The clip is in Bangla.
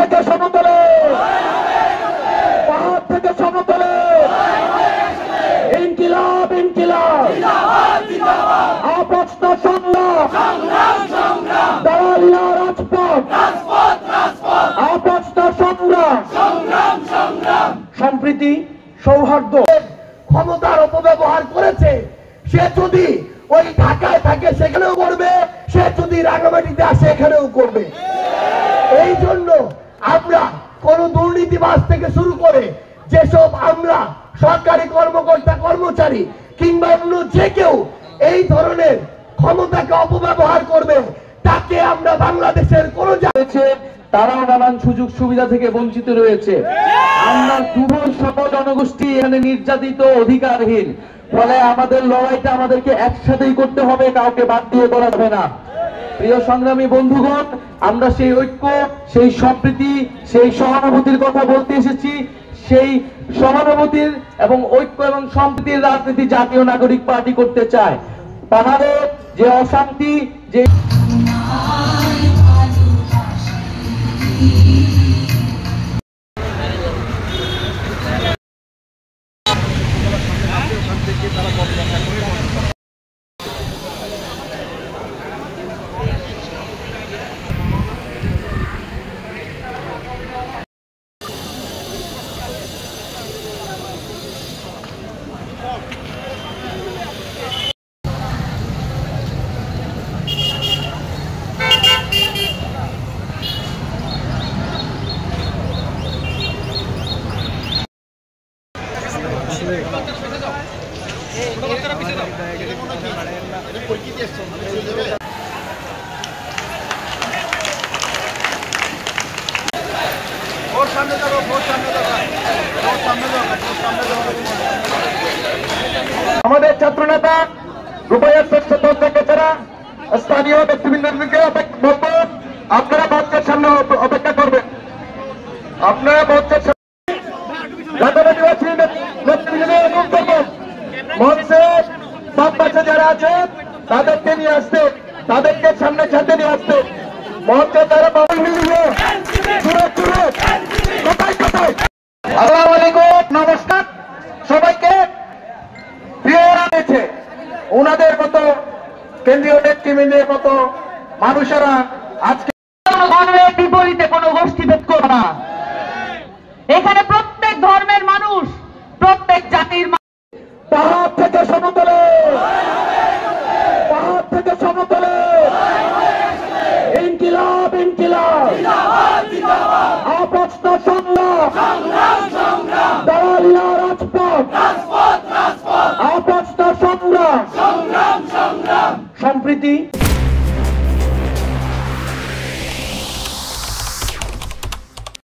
থেকে সমতলে, পাহাড় থেকে সমতলে, ইনকিলাব ইনকিলাব, আপস্ত সংগ্রাম, দালালিয়া রাজপথ, আপস্ত সংগ্রাম, সম্প্রীতি সৌহার্দ্য। ক্ষমতার অপব্যবহার করেছে, সে যদি ওই ঢাকায় থাকে সেখানেও করবে, সে যদি রাঙামাটিতে আসে এখানেও করবে। এই জন্য আমরা কোন দুর্নীতিবাজ থেকে শুরু করে যেসব আমরা সরকারি কর্মকর্তা কর্মচারী কিংবা অন্য যে কেউ এই ধরনের ক্ষমতাকে অপব্যবহার করবে তাকে আমরা বাংলাদেশের কোন তারাও নানান সুযোগ সুবিধা থেকে বঞ্চিত রয়েছে। আমরা দুর্বল সকল জনগোষ্ঠী এখানে নির্যাতিত, অধিকারহীন। ফলে আমাদের লড়াইটা আমাদেরকে একসাথেই করতে হবে, কাউকে বাদ দিয়ে করা যাবে না। প্রিয় সংগ্রামী বন্ধুগণ, আমরা সেই ঐক্য, সেই সম্প্রীতি, সেই সহানুভূতির কথা বলতে এসেছি। সেই সহানুভূতির এবং ঐক্য এবং সম্প্রীতির রাজনীতি জাতীয় নাগরিক পার্টি করতে চায়। পাহাড়ের যে অশান্তি, যে আমাদের ছাত্রনেতা রূপাইয়ার শ্রেষ্ঠ ছাড়া স্থানীয় ব্যক্তিবৃন্দকে বলবো, আপনারা মঞ্চের সামনে অপেক্ষা করবেন। আপনারা মঞ্চের মঞ্চের সব পাশে যারা আছে তাদেরকে নিয়ে আসতে, তাদেরকে সামনে সাথে নিয়ে আসতে। মঞ্চে তারা কোথায় কোথায়। আসসালামু আলাইকুম, নমস্কার সবাইকে। ওনাদের মতো কেন্দ্রীয় নেতৃবৃন্দের মতো মানুষেরা আজকে ধর্মের বিপরীতে কোনো গোষ্ঠীভেদ করবে না। এখানে প্রত্যেক ধর্মের মানুষ, প্রত্যেক জাতির পাহাড় থেকে সমতলে, পাহাড় থেকে সমতলে, ইনকিলাব ইনকিলাব, আপস্ত সংগ্রাম, দালালিয়া রাজপথ, আপস্ত সংগ্রাম, সম্প্রীতি